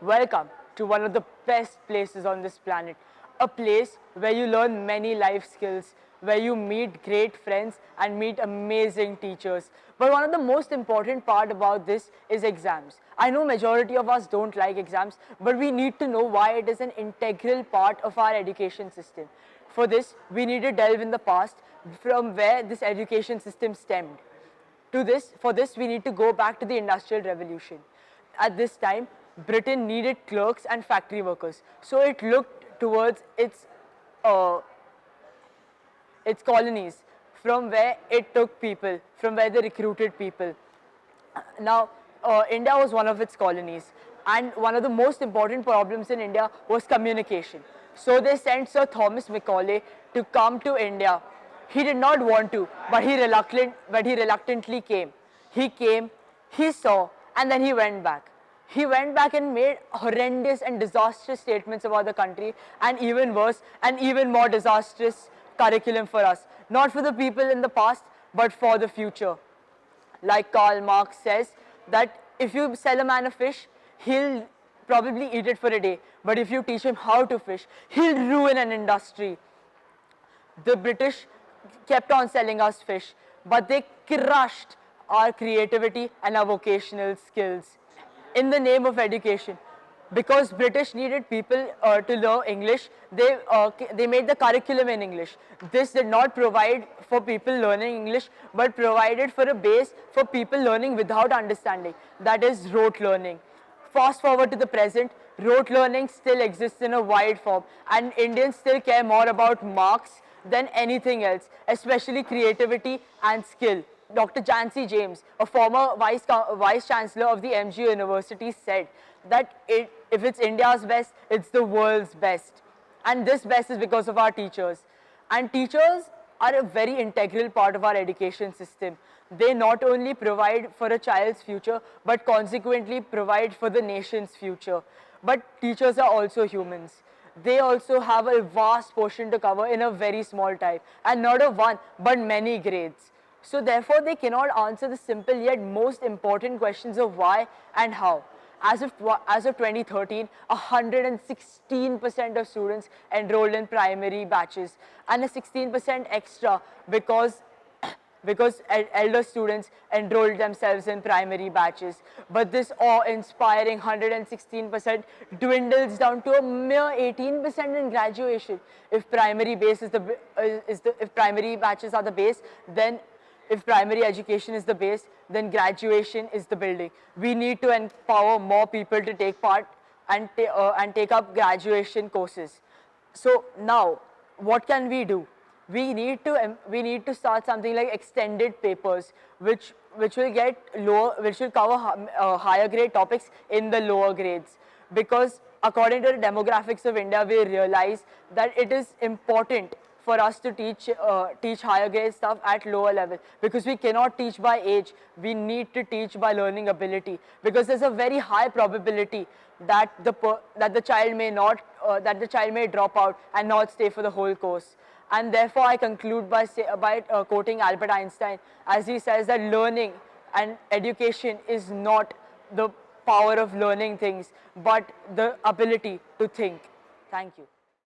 Welcome to one of the best places on this planet, a place where you learn many life skills, where you meet great friends and meet amazing teachers. But one of the most important part about this is exams. I know majority of us don't like exams, but we need to know why it is an integral part of our education system. For this, we need to delve in the past from where this education system stemmed. For this, we need to go back to the Industrial Revolution. At this time, Britain needed clerks and factory workers, so it looked towards its colonies, from where it took people, from where they recruited people. Now, India was one of its colonies, and one of the most important problems in India was communication. So they sent Sir Thomas Macaulay to come to India. He did not want to, but he reluctantly came. He came, he saw, and then he went back. He went back and made horrendous and disastrous statements about the country, and even worse and even more disastrous curriculum for us. Not for the people in the past, but for the future. Like Karl Marx says, that if you sell a man a fish, he'll probably eat it for a day. But if you teach him how to fish, he'll ruin an industry. The British kept on selling us fish, but they crushed our creativity and our vocational skills in the name of education. Because British needed people to learn English, they made the curriculum in English. This did not provide for people learning English, but provided for a base for people learning without understanding, that is rote learning. Fast forward to the present, rote learning still exists in a wide form, and Indians still care more about marks than anything else, especially creativity and skill. Dr. Jancy James, a former vice chancellor of the MG University, said that if it's India's best, it's the world's best. And this best is because of our teachers. And teachers are a very integral part of our education system. They not only provide for a child's future, but consequently provide for the nation's future. But teachers are also humans. They also have a vast portion to cover in a very small time, and not of one, but many grades. So therefore, they cannot answer the simple yet most important questions of why and how. As of 2013, 116% of students enrolled in primary batches, and a 16% extra because elder students enrolled themselves in primary batches. But this awe-inspiring 116% dwindles down to a mere 18% in graduation. If primary batches are the base, then if primary education is the base, then graduation is the building. We need to empower more people to take part and take up graduation courses. So now, what can we do? We need to start something like extended papers, which will cover higher grade topics in the lower grades. Because according to the demographics of India, we realize that it is important for us to teach higher grade stuff at lower level, because we cannot teach by age. We need to teach by learning ability, because there's a very high probability that the child may drop out and not stay for the whole course. And therefore, I conclude by quoting Albert Einstein, as he says that learning and education is not the power of learning things, but the ability to think. Thank you.